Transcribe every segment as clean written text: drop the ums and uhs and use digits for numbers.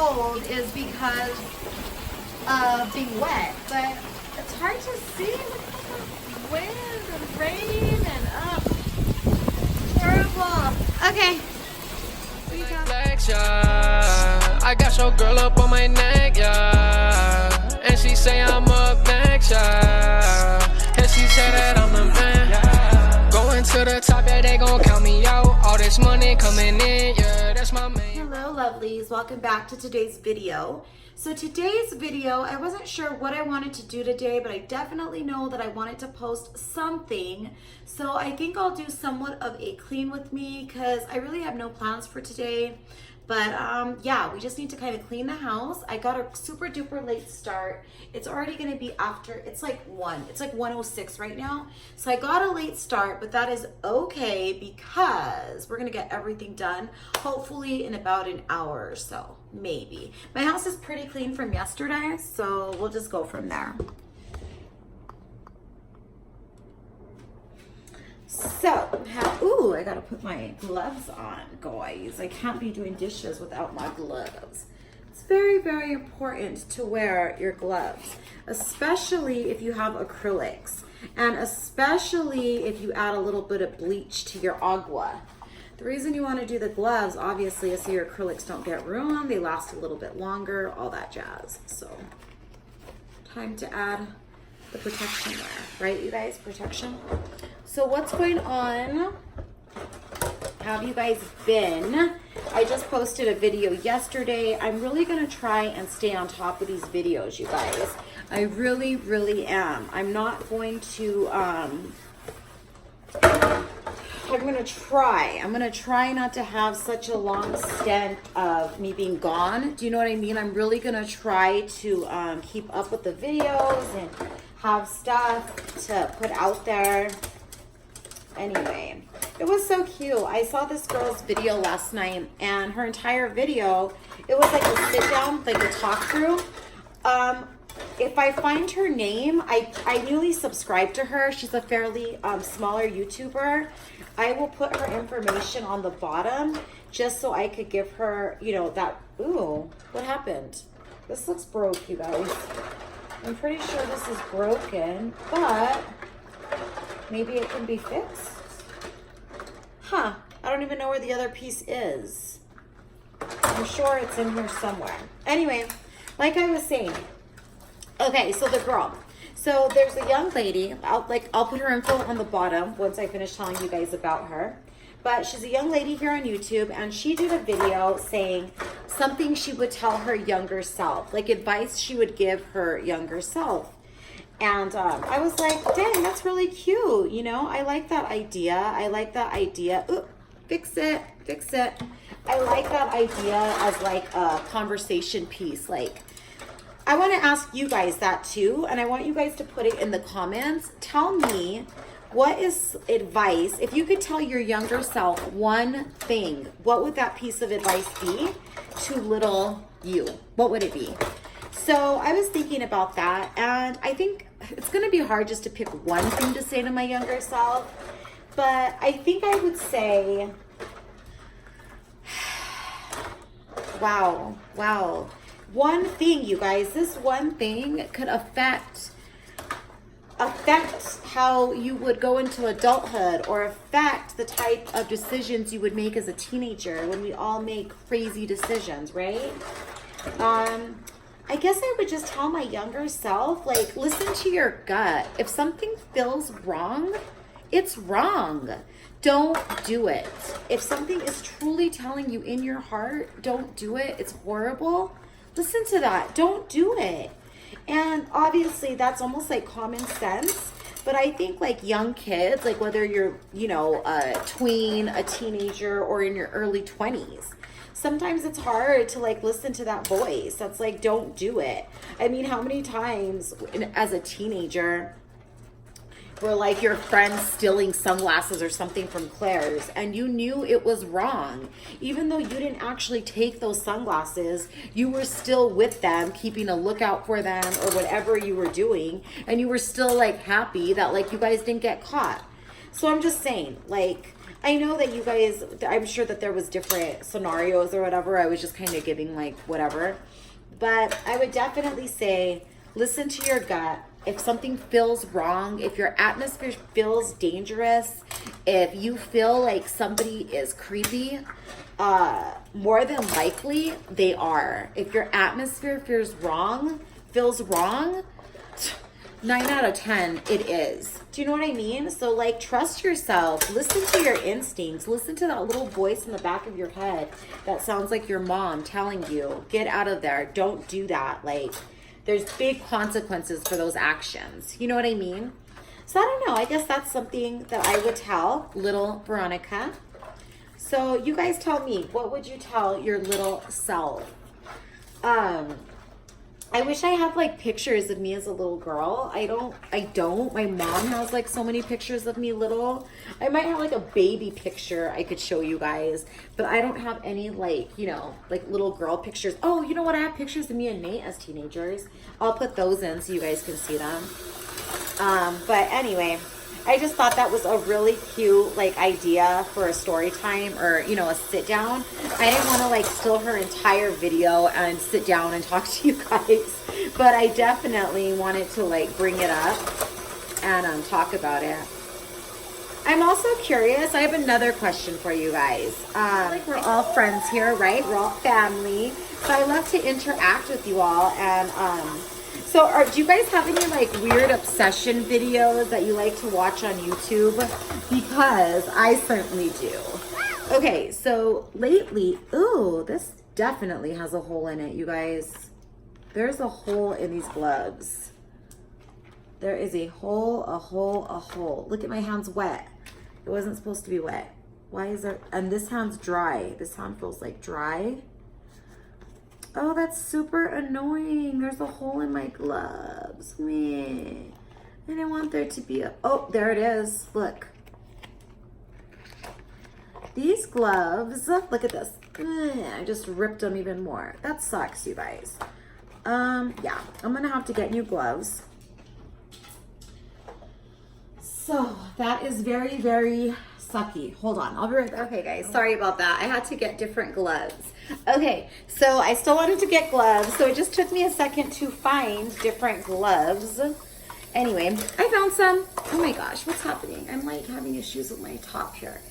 cold is because of being wet, but it's hard to see with the wind and rain and horrible. Okay. I got your girl up on my neck, yeah. And she say I'm up next, yeah. And she say that I'm the man, yeah. Going to the top, yeah, they gon' count me out. All this money coming in, yeah, that's my main. Hello lovelies, welcome back to today's video. So today's video, I wasn't sure what I wanted to do today, but I definitely know that I wanted to post something. So I think I'll do somewhat of a clean with me because I really have no plans for today. But yeah, we just need to kind of clean the house. I got a super duper late start. It's already gonna be after, it's like 1:06 right now. So I got a late start, but that is okay because we're gonna get everything done, hopefully in about an hour or so, maybe. My house is pretty clean from yesterday, so we'll just go from there. So, ooh, I gotta put my gloves on, guys. I can't be doing dishes without my gloves. It's very, very important to wear your gloves, especially if you have acrylics, and especially if you add a little bit of bleach to your agua. The reason you want to do the gloves, obviously, is so your acrylics don't get ruined, they last a little bit longer, all that jazz. So, time to add the protection there, right, you guys? Protection. So what's going on? How have you guys been? I just posted a video yesterday. I'm really gonna try and stay on top of these videos, you guys. I really, really am. I'm not going to, I'm gonna try not to have such a long stint of me being gone. Do you know what I mean? I'm really gonna try to keep up with the videos and have stuff to put out there. Anyway, it was so cute. I saw this girl's video last night, and her entire video, it was like a sit down, like a talk through. If I find her name, I newly subscribed to her. She's a fairly smaller YouTuber. I will put her information on the bottom just so I could give her, you know, that. Ooh, what happened? This looks broke, you guys. I'm pretty sure this is broken, but maybe it can be fixed. Huh, I don't even know where the other piece is. I'm sure it's in here somewhere. Anyway, like I was saying, okay, so the girl. So there's a young lady, I'll put her info on the bottom once I finish telling you guys about her. But she's a young lady here on YouTube, and she did a video saying something she would tell her younger self, like advice she would give her younger self. And I was like, dang, that's really cute. You know, I like that idea. I like that idea. Ooh, fix it. I like that idea as like a conversation piece. Like, I want to ask you guys that too. And I want you guys to put it in the comments. Tell me, what is advice? If you could tell your younger self one thing, what would that piece of advice be to little you? What would it be? So I was thinking about that, and I think it's going to be hard just to pick one thing to say to my younger self, but I think I would say, wow, one thing, you guys, this one thing could affect how you would go into adulthood, or affect the type of decisions you would make as a teenager when we all make crazy decisions, right? I guess I would just tell my younger self, like, listen to your gut. If something feels wrong, it's wrong. Don't do it. If something is truly telling you in your heart, don't do it. It's horrible. Listen to that. Don't do it. And obviously that's almost like common sense. But I think like young kids, like whether you're, you know, a tween, a teenager, or in your early 20s, sometimes it's hard to like listen to that voice that's like, don't do it. I mean, how many times as a teenager were like your friends stealing sunglasses or something from Claire's, and you knew it was wrong, even though you didn't actually take those sunglasses, you were still with them, keeping a lookout for them or whatever you were doing, and you were still like happy that like you guys didn't get caught. So I'm just saying, like, I know that you guys, I'm sure that there was different scenarios or whatever. I was just kind of giving like whatever. But I would definitely say, listen to your gut. If something feels wrong, if your atmosphere feels dangerous, if you feel like somebody is creepy, more than likely they are. If your atmosphere feels wrong, 9 out of 10, it is. Do you know what I mean? So like, trust yourself, listen to your instincts, listen to that little voice in the back of your head that sounds like your mom telling you, get out of there, don't do that. Like, there's big consequences for those actions. You know what I mean? So I don't know, I guess that's something that I would tell little Veronica. So you guys tell me, what would you tell your little self? I wish I had like pictures of me as a little girl. I don't. My mom has like so many pictures of me little. I might have like a baby picture I could show you guys, but I don't have any like, you know, like little girl pictures. Oh, you know what? I have pictures of me and Nate as teenagers. I'll put those in so you guys can see them. But anyway, I just thought that was a really cute like idea for a story time, or, you know, a sit down. I didn't want to like steal her entire video and sit down and talk to you guys, but I definitely wanted to like bring it up and talk about it. I'm also curious. I have another question for you guys. Like, we're all friends here, right? We're all family. So I love to interact with you all. And so do you guys have any like weird obsession videos that you like to watch on YouTube? Because I certainly do. Okay, so lately, ooh, this definitely has a hole in it, you guys. There's a hole in these gloves. There is a hole, a hole, a hole. Look at my hand's wet. It wasn't supposed to be wet. Why is there, and this hand's dry. This hand feels like dry. Oh, that's super annoying. There's a hole in my gloves. Meh. I didn't want there to be a, oh, there it is. Look. These gloves, look at this. I just ripped them even more. That sucks, you guys. Yeah, I'm gonna have to get new gloves. So that is very, very sucky. Hold on, I'll be right back. Okay guys, sorry about that. I had to get different gloves. Okay, so I still wanted to get gloves, so it just took me a second to find different gloves. Anyway, I found some. Oh my gosh, what's happening? I'm like having issues with my top here.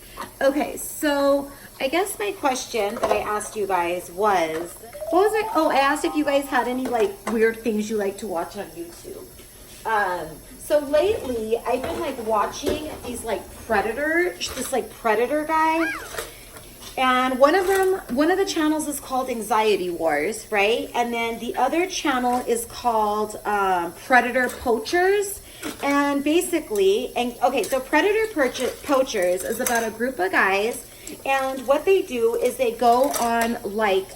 Okay, so I guess my question that I asked you guys was, what was it? Oh, I asked if you guys had any like weird things you like to watch on YouTube. So lately I've been like watching these like this like predator guy. And one of the channels is called Anxiety Wars, right? And then the other channel is called Predator Poachers. And basically, so Predator Poachers is about a group of guys, and what they do is they go on like,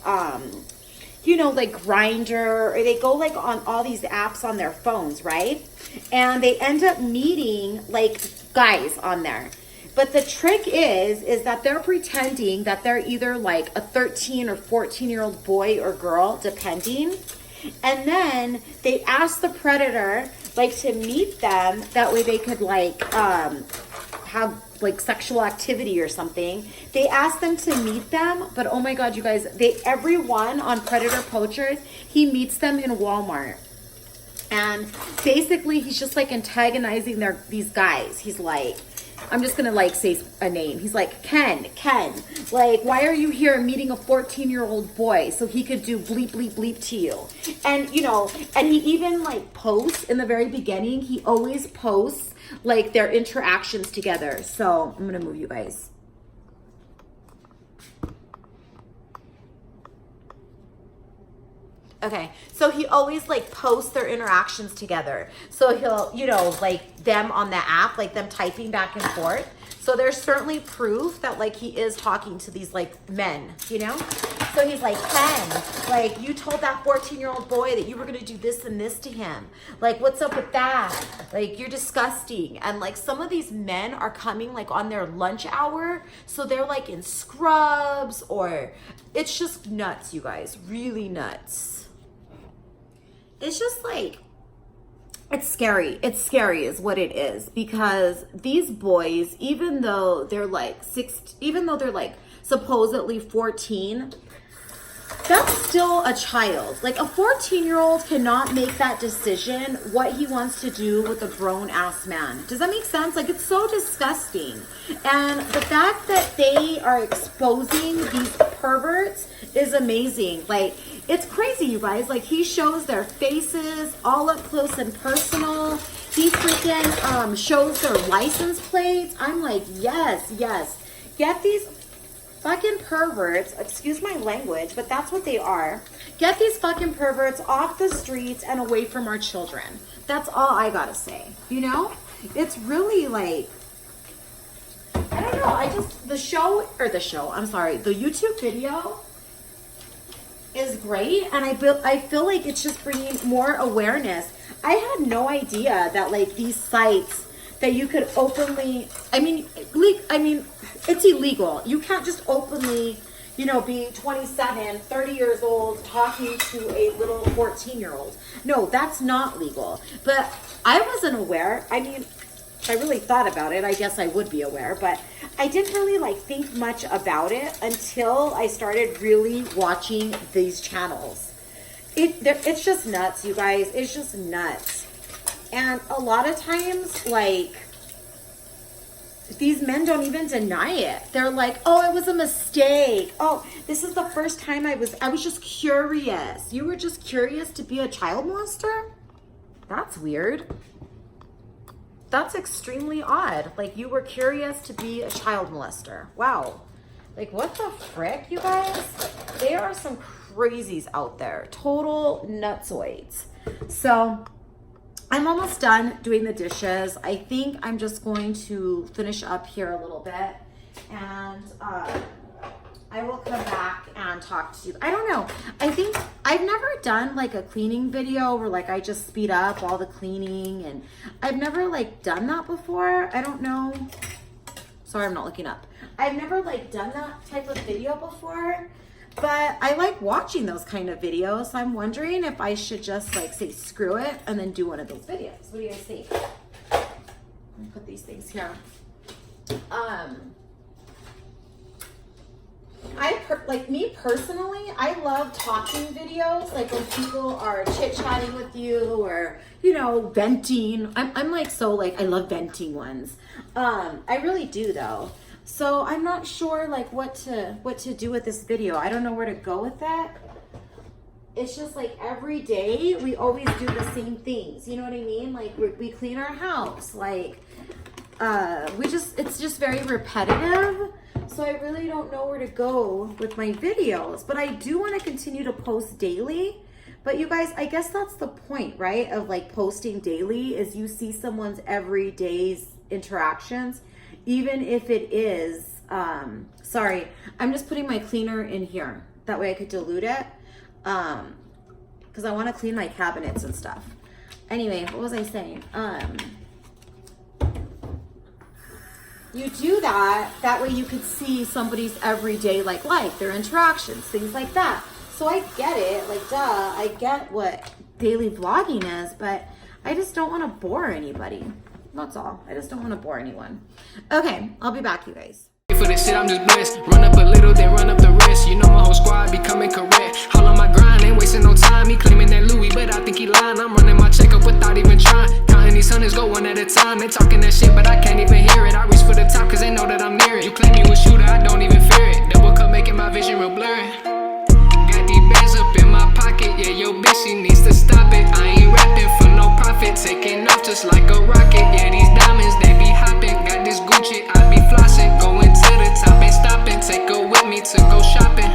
you know, like Grindr, or they go like on all these apps on their phones, right? And they end up meeting like guys on there. But the trick is that they're pretending that they're either like a 13 or 14-year-old boy or girl, depending. And then they ask the predator like to meet them. That way they could like have like sexual activity or something. They ask them to meet them, but oh my God, you guys, everyone on Predator Poachers, he meets them in Walmart. And basically he's just like antagonizing these guys. He's like, I'm just gonna like say a name. He's like, Ken, like, why are you here meeting a 14-year-old boy so he could do bleep, bleep, bleep to you? And, you know, and he even like posts in the very beginning, he always posts like their interactions together. So I'm gonna move you guys. Okay, so he always like posts their interactions together. So he'll, you know, like them on the app, like them typing back and forth. So there's certainly proof that like he is talking to these like men, you know? So he's like, Ken, like you told that 14-year-old boy that you were gonna do this and this to him. Like, what's up with that? Like, you're disgusting. And like some of these men are coming like on their lunch hour. So they're like in scrubs, or it's just nuts, you guys, really nuts. It's just like, It's scary. It's scary is what it is, because these boys, even though they're like supposedly 14, that's still a child. Like a 14-year-old cannot make that decision what he wants to do with a grown ass man. Does that make sense? Like, it's so disgusting. And the fact that they are exposing these perverts is amazing. Like, it's crazy, you guys. Like, he shows their faces all up close and personal. He freaking shows their license plates. I'm like, yes, yes. Get these fucking perverts, excuse my language, but that's what they are. Get these fucking perverts off the streets and away from our children. That's all I gotta say. You know? It's really like, I don't know. The YouTube video is great, and I feel like it's just bringing more awareness. I had no idea that like these sites that you could openly, it's illegal. You can't just openly, be 27, 30 years old talking to a little 14-year-old. No, that's not legal. But I wasn't aware. I mean, if I really thought about it, I guess I would be aware, but I didn't really like think much about it until I started really watching these channels. It's just nuts, you guys. It's just nuts. And a lot of times, like, these men don't even deny it. They're like, oh, it was a mistake. Oh, this is the first time I was just curious. You were just curious to be a child molester? That's weird. That's extremely odd. Like, you were curious to be a child molester. Wow. Like, what the frick, you guys? There are some crazies out there. Total nutsoids. So I'm almost done doing the dishes. I think I'm just going to finish up here a little bit, and I will come back and talk to you. I don't know. I think I've never done like a cleaning video where like I just speed up all the cleaning, and I've never like done that before. I don't know. Sorry, I'm not looking up. I've never like done that type of video before. But I like watching those kind of videos. So I'm wondering if I should just like say screw it and then do one of those videos. What do you guys think? Let me put these things here. Like me personally, I love talking videos. Like when people are chit-chatting with you or, venting. I'm like, so like, I love venting ones. I really do though. So I'm not sure like what to do with this video. I don't know where to go with that. It's just like every day we always do the same things. You know what I mean? Like we clean our house. Like it's just very repetitive. So I really don't know where to go with my videos. But I do want to continue to post daily. But you guys, I guess that's the point, right? Of like posting daily is you see someone's everyday's interactions. Even if it is, sorry, I'm just putting my cleaner in here. That way I could dilute it. Because I want to clean my cabinets and stuff. Anyway, what was I saying? You do that. That way you could see somebody's everyday like life, their interactions, things like that. So I get it. Like, duh, I get what daily vlogging is, but I just don't want to bore anybody. That's all. I just don't want to bore anyone. Okay, I'll be back, you guys. For this shit, I'm just blessed. Run up a little, then run up the rest. You know my whole squad be coming correct. All on my grind, ain't wasting no time. He claiming that Louis, but I think he lying. I'm running my checkup without even trying. Counting these hundreds, go one at a time. They talking that shit, but I can't even hear it. I reach for the top, cause they know that I'm near it. You claim you a shooter, I don't even fear it. Double cup making my vision real blurry. Got these bands up in my pocket. Yeah, yo, bitch, she needs to stop it. I ain't rapping for no profit. Taking off just like a rocket. Yeah, these diamonds, they be hopping. Got this Gucci, I be flossing. Going to the top, ain't stopping. Take her with me to go shopping.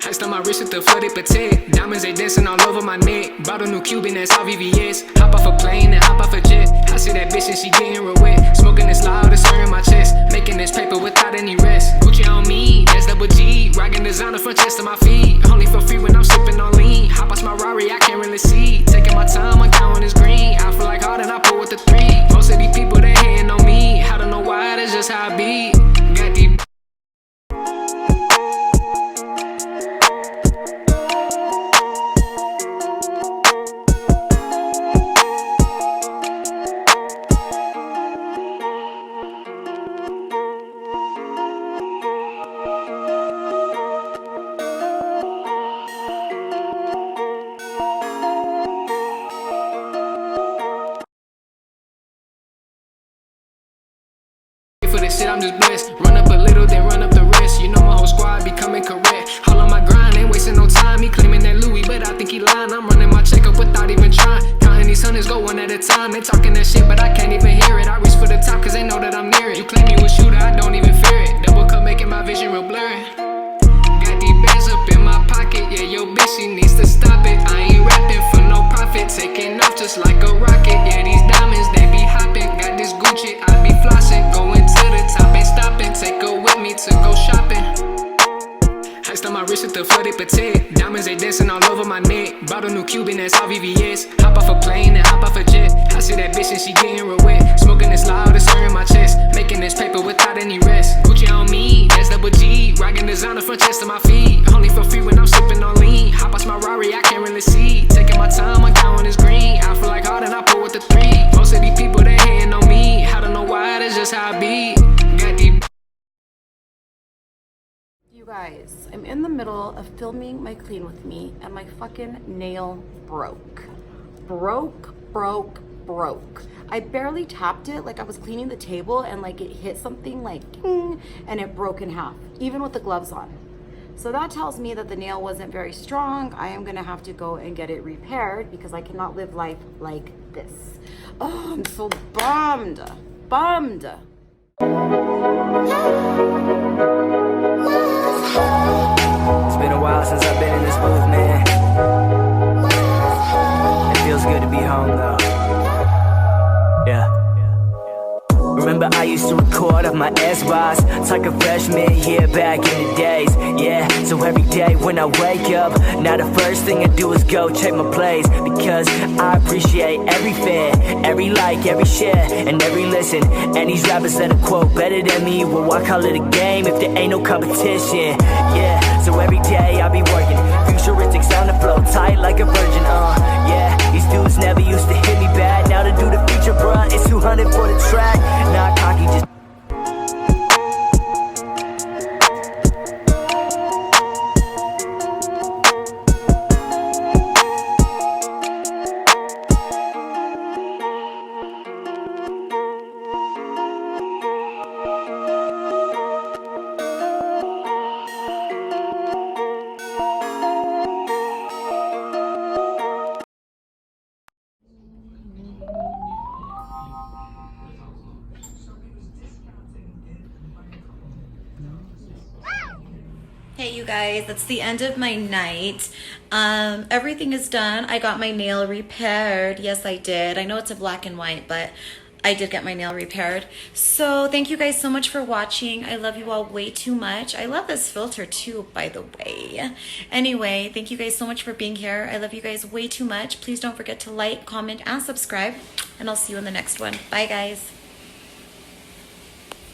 Iced on my wrist with the flooded potato. Diamonds, they dancing all over my neck. Bought a new Cuban, that's all VVS. Hop off a plane and hop off a jet. I see that bitch and she getting real wet. Smoking this loud, it's her in my chest. Making this paper without any rest. Gucci on me, that's double G. Rocking designer from chest to my feet. Only for free when I'm sipping on lean. Hop off my Rari, I can't really see. Taking my time, I'm counting this green. I feel like hard and I pull with the 3. Most of these people, they hating on me. I don't know why, that's just how I be. Got these I'm just blessed. Run up a little, then run up the rest. You know my whole squad be coming correct. All on my grind, ain't wasting no time. He claiming that Louis, but I think he lying. I'm running my checkup without even trying. Counting these hundreds, go one at a time. They talking that shit, but I can't even hear it. I reach for the top, cause they know that I'm near it. You claim you a shooter, I don't even fear it. Double cup making my vision real blurry. Got these bands up in my pocket, yeah, yo bitch, she needs to stop it. I ain't rapping for no profit, taking off just like a rocket. Yeah, these diamonds, they be hopping. Got this Gucci, I be flossing. Going to the top, ain't stopping. Take her with me to go shopping. Iced on my wrist with the flooded potato. Diamonds, they dancing all over my neck. Bought a new Cuban, that's all VVS. Hop off a plane and hop off a jet. I see that bitch and she getting real wet. Smoking this loud, it's stirring my chest. Making this paper without any rest. Gucci on me, that's double G. Rocking designer from chest to my feet. Only for free when I'm sipping on lean. Hop off my Rari, I can't really see. Taking my time, I'm down when it's green. I feel like hard and I pull with the 3. Most of these people, they hating on me. I don't know why, that's just how I be. Got these. You guys, I'm in the middle of filming my clean with me and my fucking nail broke. Broke. I barely tapped it, like I was cleaning the table and like it hit something like ding, and it broke in half, even with the gloves on. So that tells me that the nail wasn't very strong. I am gonna have to go and get it repaired because I cannot live life like this. Oh, I'm so bummed. It's been a while since I've been in this booth, man. It feels good to be home, though. Yeah. Remember I used to record off my S-Boss. It's like a freshman year back in the days. Yeah, so every day when I wake up, now the first thing I do is go check my plays. Because I appreciate every fan, every like, every share, and every listen. And these rappers that are quote better than me, well, I call it a game if there ain't no competition. Yeah, so every day I be working, futuristic sound to flow tight like a virgin. Yeah, these dudes never used to hit me bad. Now to do the feature, bruh, it's 200 for the track. Not cocky, just Hey you guys, that's the end of my night. Everything is done. I got my nail repaired. Yes, I did. I know it's a black and white, but I did get my nail repaired. So thank you guys so much for watching. I love you all way too much. I love this filter too, by the way. Anyway, thank you guys so much for being here. I love you guys way too much. Please don't forget to like, comment, and subscribe. And I'll see you in the next one. Bye guys.